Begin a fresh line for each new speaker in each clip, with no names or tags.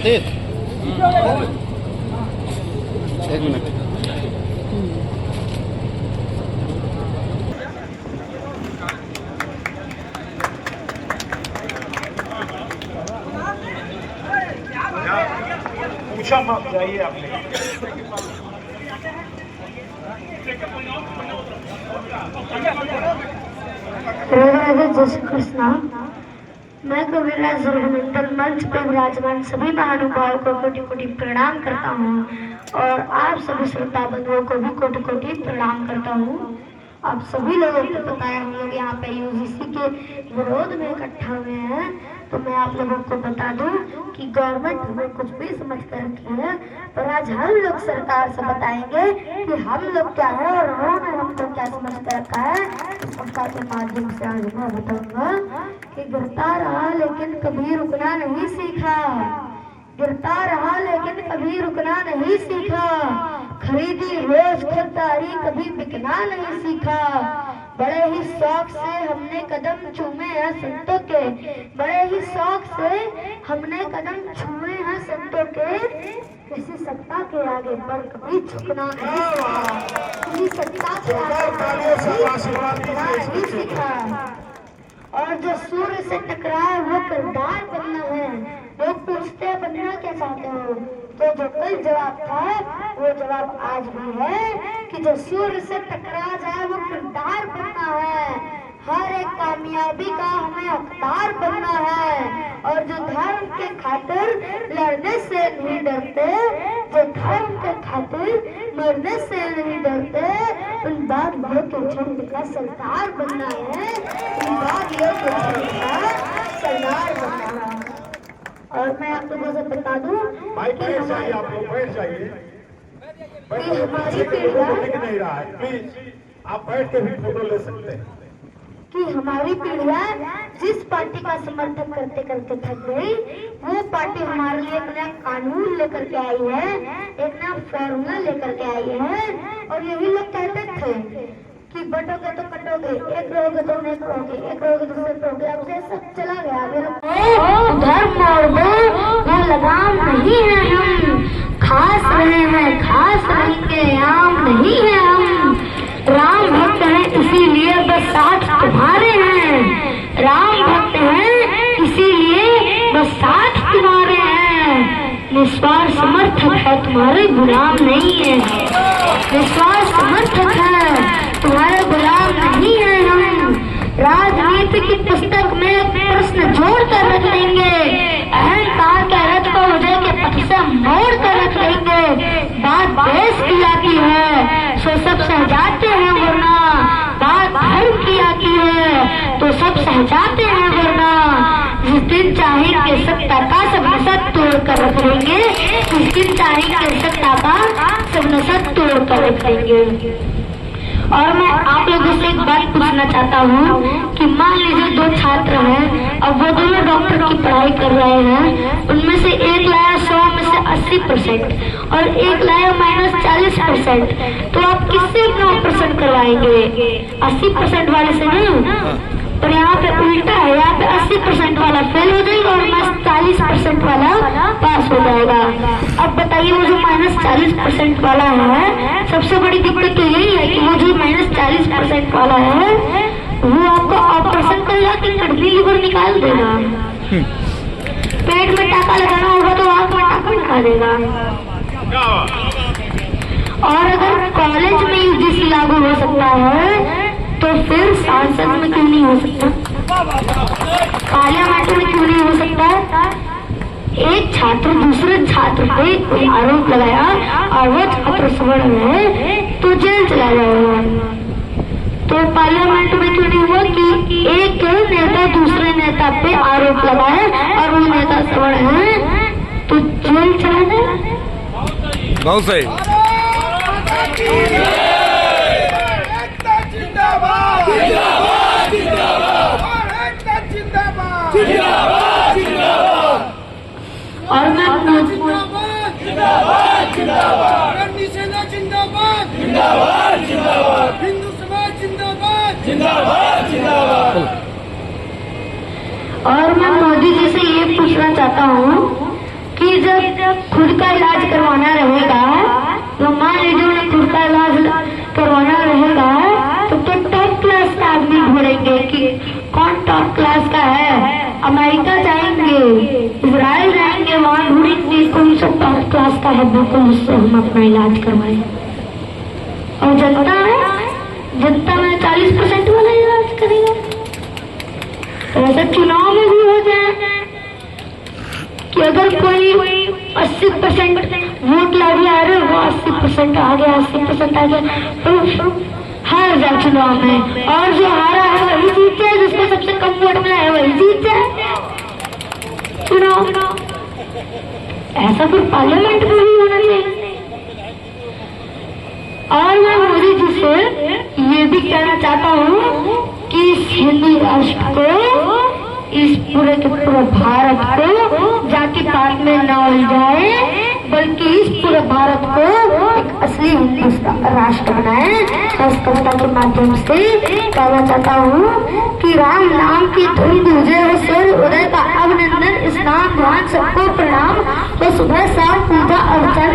आते एक मिनट।
पूछा मत जाइए आपने।
राधे जय श्री कृष्णा। मैं कविराज रघुनंदन मंच पर विराजमान सभी महानुभावों को कोटि कोटि प्रणाम करता हूँ और आप सभी श्रोता बंधुओं को भी कोटि कोटि प्रणाम करता हूँ। आप सभी लोगों को पता है हम लोग यहाँ पे यूजीसी के विरोध में इकट्ठा हुए हैं, तो मैं आप लोगों को बता दूं कि गवर्नमेंट हमें कुछ भी समझ कर रखी है, पर आज हम लोग सरकार से बताएंगे कि हम लोग क्या है और उन्होंने हमको क्या समझ कर रखा है। इस कविता के माध्यम से आज मैं बताऊंगा कि गिरता रहा लेकिन कभी रुकना नहीं सीखा, गिरता रहा लेकिन कभी रुकना नहीं सीखा, खरीदी रोज खरीदारी कभी बिकना नहीं सीखा, बड़े ही शौक से हमने कदम चूमे हैं संतों के, बड़े ही शौक से हमने कदम छुए हैं संतों के, किसी सत्ता के आगे पर कभी झुकना नहीं सीखा, किसी सत्ता के आगे नहीं सीखा। और जो सूर्य से टकराए वो किरदार बनना है। लोग पूछते हैं बनना क्या चाहते हो, तो जो कल जवाब था वो जवाब आज भी है कि जो सूर्य से टकरा जाए वो किरदार बनना है। हर एक कामयाबी का हमें हकदार बनना है और जो धर्म के खातिर लड़ने से नहीं डरते, जो धर्म के खातिर मरने से नहीं डरते, उन बात के झंड का सरदार बनना है, उन बात के झंड का सरदार बनना है। और मैं आप लोगों से बता दूं कि हमारी
आप लोग बैठ जाइए,
पीढ़ियां
नहीं रहा है, प्लीज आप बैठ के भी फोटो ले सकते हैं
कि हमारी पीढ़ियां जिस पार्टी का समर्थन करते करते थक गई, वो पार्टी हमारे लिए एक नया कानून लेकर के आई है, एक नया फॉर्मूला लेकर के आई है। और यही लोग कहते थे कि बटोगे तो कटोगे, एक रहोगे तो नहीं रहोगे, एक रहोगे तो सिर्फ रहोगे। अब ये सब चला गया, धर्म और वो लगाम नहीं है, हम खास रहे हैं खास रहेंगे, आम नहीं है हम। राम भक्त हैं इसीलिए बस साथ तुम्हारे हैं, राम भक्त हैं इसीलिए बस साथ तुम्हारे हैं। निस्वार्थ समर्थक है तुम्हारे गुलाम नहीं है, निस्वार्थ समर्थक है तुम्हारे गुलाम नहीं है हम। राजनीति की पुस्तक में प्रश्न जोड़ कर रख लेंगे, अहंकार के रथ को उदय के पथ से मोड़ कर रख लेंगे। बात देश की आती है सो सब सहजाते हैं वरना, बात धर्म की आती है तो सब सहजाते हैं वरना। जिस दिन चाहेंगे सत्ता का सब नशा तोड़ कर रख लेंगे, जिस दिन चाहेंगे सत्ता का सब नशा तोड़ कर रख लेंगे। और मैं आप लोगों से एक बात पूछना चाहता हूँ कि मान लीजिए दो छात्र हैं, अब वो दोनों डॉक्टर की पढ़ाई कर रहे हैं, उनमें से एक लाया 100 में से 80% और एक लाया -40%, तो आप किससे अपना ऑपरेशन करवाएंगे? 80% वाले से नहीं, पर यहाँ पे उल्टा है, यहाँ पे 80% वाला फेल हो जाएगा और 40% वाला पास हो जाएगा। अब बताइए वो जो -40% वाला है, सबसे बड़ी दिक्कत तो यही है कि वो जो -40% वाला है वो आपको ऑपरेशन कर जाके किडनी लीवर निकाल देगा। पेट में टाका लगाना होगा तो आंख में टाका निकाल देगा। और अगर कॉलेज में यूजीसी लागू हो सकता है तो फिर सांसद में क्यों नहीं हो सकता, पार्लियामेंट में क्यों नहीं हो सकता? एक छात्र दूसरे छात्र पे कोई आरोप लगाया और वो छात्र सवर्ण है तो जेल चला जाएगा। तो पार्लियामेंट में क्यों नहीं हुआ कि एक नेता दूसरे नेता पे आरोप लगाए और वो नेता सवर्ण है तो जेल चला जाए?
बहुत सही।
और मैं
हिंदू समाज जिंदाबाद
जिंदाबाद जिंदाबाद।
और मैं मोदी जी से ये पूछना चाहता हूँ कि जब खुद का इलाज करवाना रहेगा, तो मान लीजिए उन्हें खुद का इलाज करवाना रहेगा तो टॉप क्लास का आदमी ढूंढेंगे कि कौन टॉप क्लास का है। अमेरिका जाएंगे, इजराइल जाएंगे, वहाँ ढूंढेंगे कौन सा टॉप क्लास का है, बिल्कुल उससे हम अपना इलाज करवाएं। और जनता में 40% वाला इलाज करेगा। तो ऐसा चुनाव में भी हो जाए कि अगर कोई 80% वोट ला दिया, अरे वो 80% आ गया, 80% आ गया, तो हार जाए चुनाव में, और जो हारा है वही जीत जाए, जिसको सबसे कम वोट मिला है वही जीत जाए चुनाव। ऐसा फिर पार्लियामेंट में भी होना चाहिए। और मैं मोदी जी से ये भी कहना चाहता हूँ कि इस हिंदू राष्ट्र को, इस पूरे के पूरे भारत को जाति पात में न उलझाए, बल्कि इस पूरे भारत को एक असली हिंदू राष्ट्र बनाए। तो इस कविता के माध्यम से कहना चाहता हूँ कि राम नाम की धुन गूंजे हो, सूर्य उदय का अभिनंदन, स्नान ध्यान सबको प्रणाम, तो सुबह शाम पूजा अर्चन,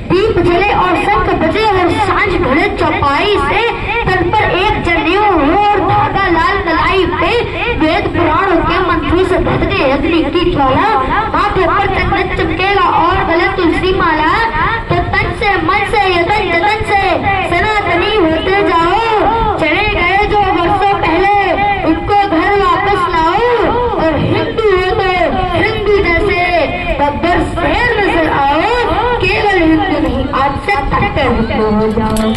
दीप जले और शंख बजे और सांझ घड़े चौपाई से, तन पर एक जनेऊ हो और धागा लाल कलाई पे, वेद पुराणों के मंत्रों से भर गए अग्नि की ज्वाला, माथे पर चंदन चमकेगा और गले तुलसी माला, तो तन से मन से यतन जतन से सनातनी होते जाओ, चले गए जो वर्षों पहले उनको घर वापस लाओ, और हिंदू हो तो हिंदू जैसे बब्बर शहर नजर आओ, केवल हिंदू नहीं आज से कट्टर हो जाओ।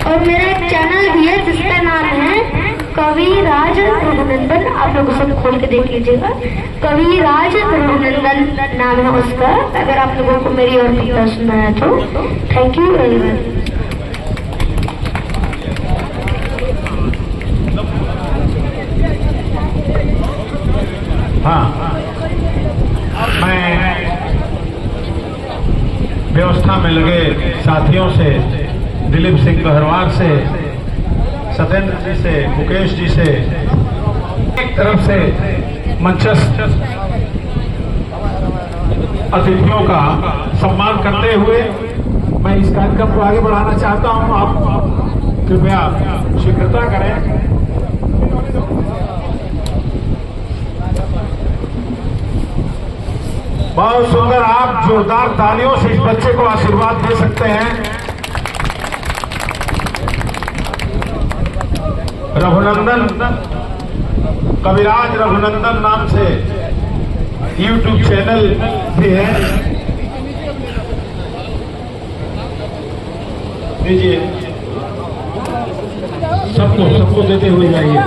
और मेरा एक चैनल भी है जिसका नाम है कविराज रघुनंदन, आप लोग उसे खोल के देख लीजिएगा। कविराज रघुनंदन नाम है उसका। अगर आप लोगों को मेरी और कविता सुनना है तो थैंक यू वेरी मच।
हाँ, मैं व्यवस्था में लगे साथियों से, दिलीप सिंह गहरवार से, सत्येंद्र जी से, मुकेश जी से, एक तरफ से मंचस्थ अतिथियों का सम्मान करते हुए मैं इस कार्यक्रम को आगे बढ़ाना चाहता हूं। आप कृपया शीघ्रता करें। बहुत सुंदर, आप जोरदार तालियों से इस बच्चे को आशीर्वाद दे सकते हैं। रघुनंदन, कविराज रघुनंदन नाम से YouTube चैनल भी है, दीजिए सबको देते हुए जाइए।